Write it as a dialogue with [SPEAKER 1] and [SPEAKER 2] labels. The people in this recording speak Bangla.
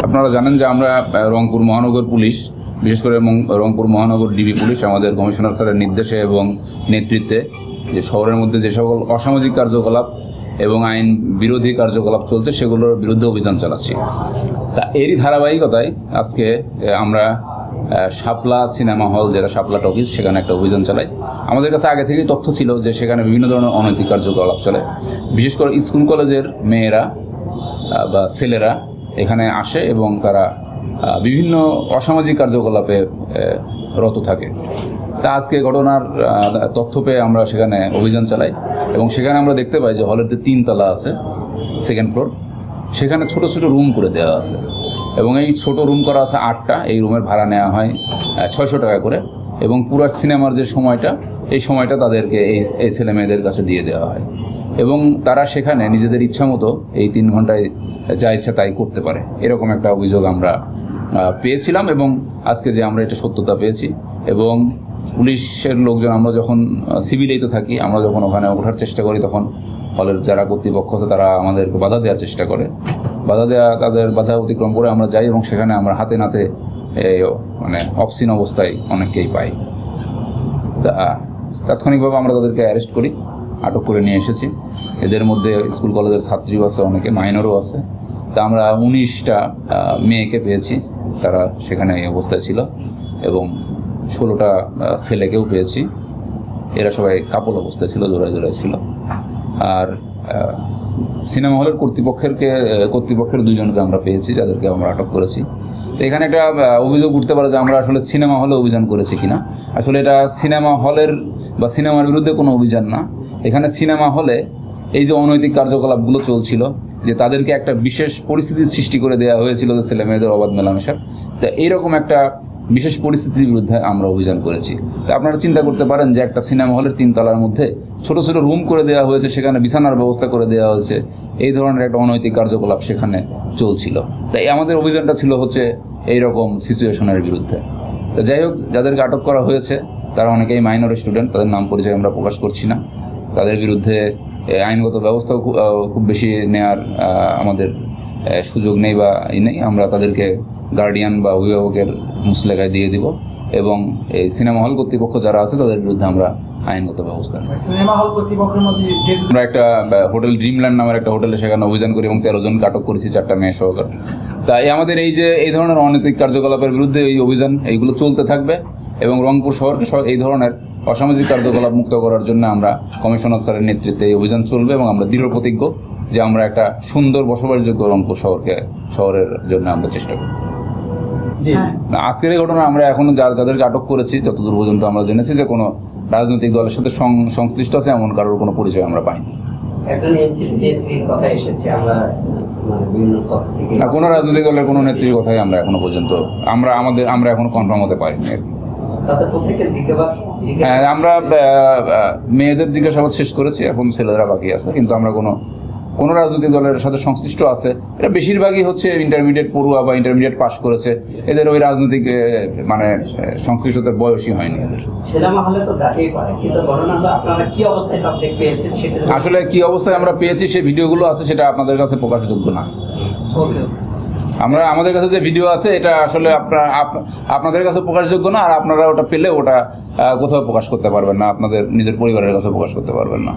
[SPEAKER 1] আপনারা জানেন যে আমরা রংপুর মহানগর পুলিশ, বিশেষ করে রংপুর মহানগর ডিবি পুলিশ আমাদের কমিশনার স্যারের নির্দেশে এবং নেতৃত্বে যে শহরের মধ্যে যে সকল অসামাজিক কার্যকলাপ এবং আইন বিরোধী কার্যকলাপ চলছে সেগুলোর বিরুদ্ধে অভিযান চালাচ্ছি। তা এরই ধারাবাহিকতায় আজকে আমরা শাপলা সিনেমা হল, যেটা শাপলা টকিজ, সেখানে একটা অভিযান চালাই। আমাদের কাছে আগে থেকেই তথ্য ছিল যে সেখানে বিভিন্ন ধরনের অনৈতিক কার্যকলাপ চলে। বিশেষ করে স্কুল কলেজের মেয়েরা বা ছেলেরা এখানে আসে এবং তারা বিভিন্ন অসামাজিক কার্যকলাপে রত থাকে। তা আজকে ঘটনার তথ্য পেয়ে আমরা সেখানে অভিযান চালাই এবং সেখানে আমরা দেখতে পাই যে হলের যে 3 তলা আছে, 2nd ফ্লোর, সেখানে ছোট ছোট রুম করে দেওয়া আছে এবং এই ছোট রুম করা আছে 8টা। এই রুমের ভাড়া নেওয়া হয় 600 টাকা করে এবং পুরো সিনেমার যে সময়টা, এই সময়টা তাদেরকে এই ছেলে মেয়েদের কাছে দিয়ে দেওয়া হয় এবং তারা সেখানে নিজেদের ইচ্ছা মতো এই 3 ঘন্টায় যা ইচ্ছা তাই করতে পারে। এরকম একটা অভিযোগ আমরা পেয়েছিলাম এবং আজকে যে আমরা এটা সত্যতা পেয়েছি এবং পুলিশের লোকজন, আমরা যখন সিভিলেই তো থাকি, আমরা যখন ওখানে ওঠার চেষ্টা করি তখন হলের যারা কর্তৃপক্ষ আছে তারা আমাদেরকে বাধা দেওয়ার চেষ্টা করে। তাদের বাধা অতিক্রম করে আমরা যাই এবং সেখানে আমরা হাতে নাতে মানে অবসিন অবস্থায় অনেককেই পাই। তাৎক্ষণিকভাবে আমরা তাদেরকে অ্যারেস্ট করি, আটক করে নিয়ে এসেছি। এদের মধ্যে স্কুল কলেজের ছাত্রীও আছে, অনেকে মাইনরও আছে। তা আমরা 19টা মেয়েকে পেয়েছি, তারা সেখানে এই অবস্থায় ছিল এবং 16টা ছেলেকেও পেয়েছি। এরা সবাই কাপল অবস্থায় ছিল, জোড়ায় জোড়ায় ছিল। আর সিনেমা হলের কর্তৃপক্ষের 2জনকে আমরা পেয়েছি, যাদেরকে আমরা আটক করেছি। তো এখানে একটা অভিযোগ উঠতে পারে যে আমরা আসলে সিনেমা হলে অভিযান করেছি কিনা। আসলে এটা সিনেমা হলের বা সিনেমার বিরুদ্ধে কোনো অভিযান না। এখানে সিনেমা হলে এই যে অনৈতিক কার্যকলাপগুলো চলছিল, যে তাদেরকে একটা বিশেষ পরিস্থিতির সৃষ্টি করে দেওয়া হয়েছিল যে ছেলে মেয়েদের অবাধ মেলামেশার, তা এইরকম একটা বিশেষ পরিস্থিতির বিরুদ্ধে আমরা অভিযান করেছি। তা আপনারা চিন্তা করতে পারেন যে একটা সিনেমা হলের 3 তলার মধ্যে ছোট ছোট রুম করে দেওয়া হয়েছে, সেখানে বিছানার ব্যবস্থা করে দেওয়া হয়েছে, এই ধরনের একটা অনৈতিক কার্যকলাপ সেখানে চলছিল। তাই আমাদের অভিযানটা ছিল হচ্ছে এইরকম সিচুয়েশনের বিরুদ্ধে। তো যাই হোক, যাদেরকে আটক করা হয়েছে তারা অনেকেই মাইনর স্টুডেন্ট, তাদের নাম পরিচয় আমরা প্রকাশ করছি না। তাদের বিরুদ্ধে আইনগত ব্যবস্থাও খুব বেশি নেওয়ার আমাদের সুযোগ নেই বা নেই। আমরা তাদেরকে গার্ডিয়ান বা অভিভাবকের মুসলেখায় দিয়ে দিব এবং এই সিনেমা হল কর্তৃপক্ষ যারা আছে তাদের বিরুদ্ধে আমরা আইনগত ব্যবস্থা নেব।
[SPEAKER 2] সিনেমা হল কর্তৃপক্ষের মধ্যে
[SPEAKER 1] আমরা একটা হোটেল ড্রিমল্যান্ড নামের একটা হোটেলে সেখানে অভিযান করি এবং 13 জনকে আটক করেছি, 4টা মেয়ে সহকারে। তাই আমাদের এই ধরনের অনৈতিক কার্যকলাপের বিরুদ্ধে এই অভিযান এইগুলো চলতে থাকবে এবং রংপুর শহরকে এই ধরনের অসামাজিক কার্যকলাপ মুক্ত করার জন্য আমরা কমিশনার স্যারের নেতৃত্বে এই অভিযান চলবে এবং আমরা দৃঢ় প্রতিজ্ঞ যে আমরা একটা সুন্দর বসবাসযোগ্য রংপুর শহরের জন্য আমরা চেষ্টা করব। আজকের এই ঘটনা আমরা এখনো যাদেরকে আটক করেছি, যতদূর পর্যন্ত আমরা জেনেছি যে কোনো রাজনৈতিক দলের সাথে সংশ্লিষ্ট আছে এমন কারোর কোনো পরিচয় আমরা পাইনি। কোনো রাজনৈতিক দলের কোনো নেত্রীর কথাই আমরা এখনো পর্যন্ত আমরা এখনো কনফার্ম হতে পারিনি। আমরা মেয়েদের জিজ্ঞাসাবাদ শেষ করেছি, এখন ছেলেরা বাকি আছে, কিন্তু আমরা কোনো রাজনৈতিক দলের সাথে সংশ্লিষ্ট আছে এটা বেশিরভাগই হচ্ছে ইন্টারমিডিয়েট পড়ুয়া বা ইন্টারমিডিয়েট পাস করেছে, এদের ওই রাজনৈতিক মানে সংশ্লিষ্টতার বয়সই হয়নি এদের। আসলে কি অবস্থায় আমরা পেয়েছি সেই ভিডিওগুলো আছে, সেটা আপনাদের কাছে প্রকাশযোগ্য না। আমাদের কাছে যে ভিডিও আছে এটা আসলে আপনাদের কাছে প্রকাশযোগ্য না, আর আপনারা ওটা পেলে ওটা কোথাও প্রকাশ করতে পারবেন না, আপনাদের নিজের পরিবারের কাছে প্রকাশ করতে পারবেন না।